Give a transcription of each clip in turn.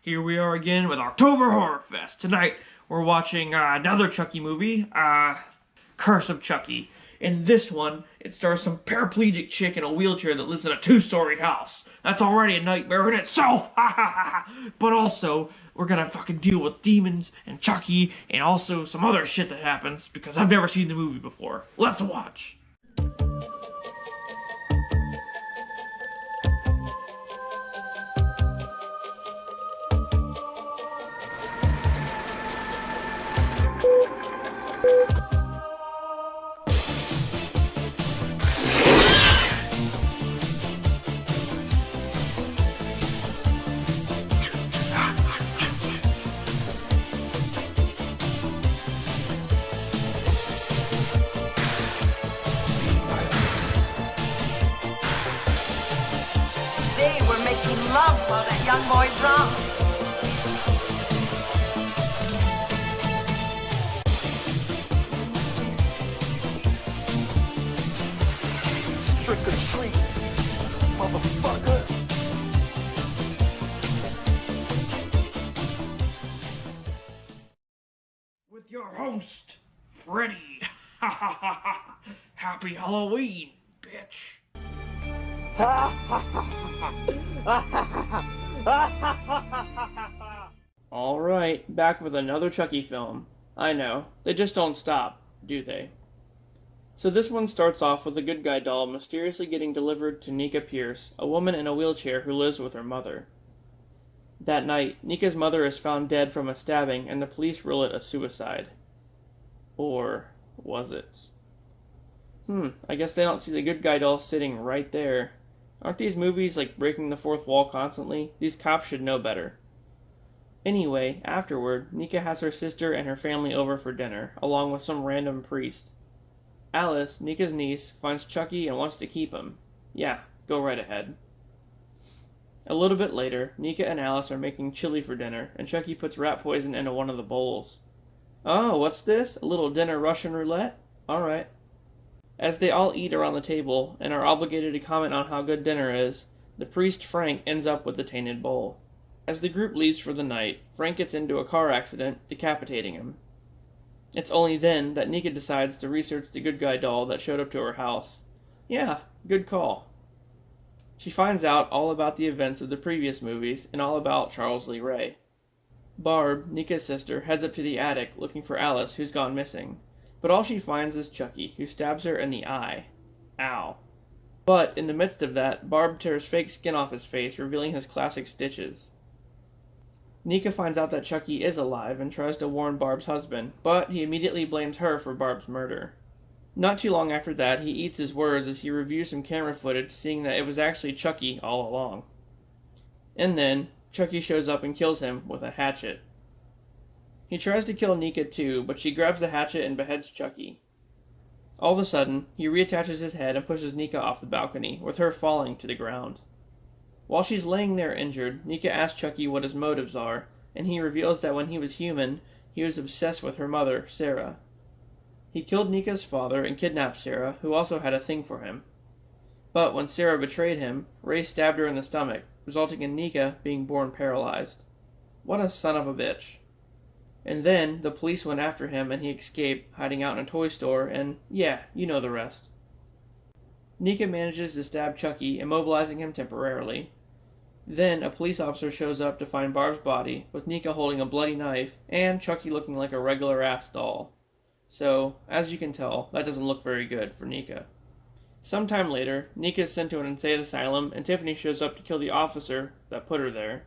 Here we are again with October Horrorfest. Tonight we're watching another Chucky movie, Curse of Chucky. In this one, it stars some paraplegic chick in a wheelchair that lives in a two-story house. That's already a nightmare in itself. But also, we're gonna fucking deal with demons and Chucky and also some other shit that happens because I've never seen the movie before. Let's watch. They were making love while that young boy drunk. Trick or treat, motherfucker. With your host, Freddy. Happy Halloween, bitch. Alright, back with another Chucky film. I know, they just don't stop, do they? So this one starts off with a good guy doll mysteriously getting delivered to Nica Pierce, a woman in a wheelchair who lives with her mother. That night, Nica's mother is found dead from a stabbing and the police rule it a suicide. Or was it? I guess they don't see the good guy doll sitting right there. Aren't these movies like breaking the fourth wall constantly? These cops should know better. Anyway, afterward, Nica has her sister and her family over for dinner, along with some random priest. Alice, Nica's niece, finds Chucky and wants to keep him. Yeah, go right ahead. A little bit later, Nica and Alice are making chili for dinner, and Chucky puts rat poison into one of the bowls. Oh, what's this? A little dinner Russian roulette? Alright. As they all eat around the table, and are obligated to comment on how good dinner is, the priest Frank ends up with the tainted bowl. As the group leaves for the night, Frank gets into a car accident, decapitating him. It's only then that Nica decides to research the good guy doll that showed up to her house. Yeah, good call. She finds out all about the events of the previous movies and all about Charles Lee Ray. Barb, Nica's sister, heads up to the attic looking for Alice, who's gone missing. But all she finds is Chucky, who stabs her in the eye. Ow. But in the midst of that, Barb tears fake skin off his face, revealing his classic stitches. Nica finds out that Chucky is alive and tries to warn Barb's husband, but he immediately blames her for Barb's murder. Not too long after that, he eats his words as he reviews some camera footage, seeing that it was actually Chucky all along. And then, Chucky shows up and kills him with a hatchet. He tries to kill Nica too, but she grabs the hatchet and beheads Chucky. All of a sudden, he reattaches his head and pushes Nica off the balcony, with her falling to the ground. While she's laying there injured, Nica asks Chucky what his motives are, and he reveals that when he was human, he was obsessed with her mother, Sarah. He killed Nica's father and kidnapped Sarah, who also had a thing for him. But when Sarah betrayed him, Ray stabbed her in the stomach, resulting in Nica being born paralyzed. What a son of a bitch. And then, the police went after him and he escaped, hiding out in a toy store, and yeah, you know the rest. Nica manages to stab Chucky, immobilizing him temporarily. Then, a police officer shows up to find Barb's body, with Nica holding a bloody knife, and Chucky looking like a regular-ass doll. So, as you can tell, that doesn't look very good for Nica. Sometime later, Nica is sent to an insane asylum, and Tiffany shows up to kill the officer that put her there.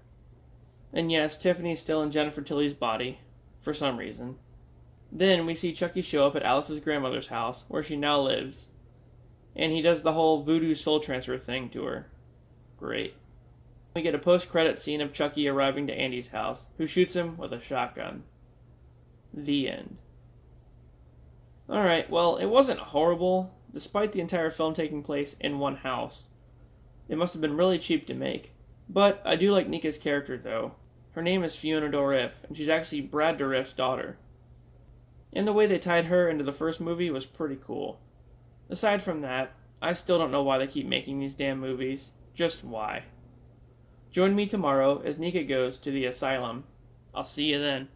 And yes, Tiffany's still in Jennifer Tilly's body, for some reason. Then we see Chucky show up at Alice's grandmother's house, where she now lives. And he does the whole voodoo soul transfer thing to her. Great. We get a post-credit scene of Chucky arriving to Andy's house, who shoots him with a shotgun. The end. Alright, well, it wasn't horrible, despite the entire film taking place in one house. It must have been really cheap to make. But I do like Nica's character, though. Her name is Fiona Dourif, and she's actually Brad Dourif's daughter. And the way they tied her into the first movie was pretty cool. Aside from that, I still don't know why they keep making these damn movies. Just why. Join me tomorrow as Nica goes to the asylum. I'll see you then.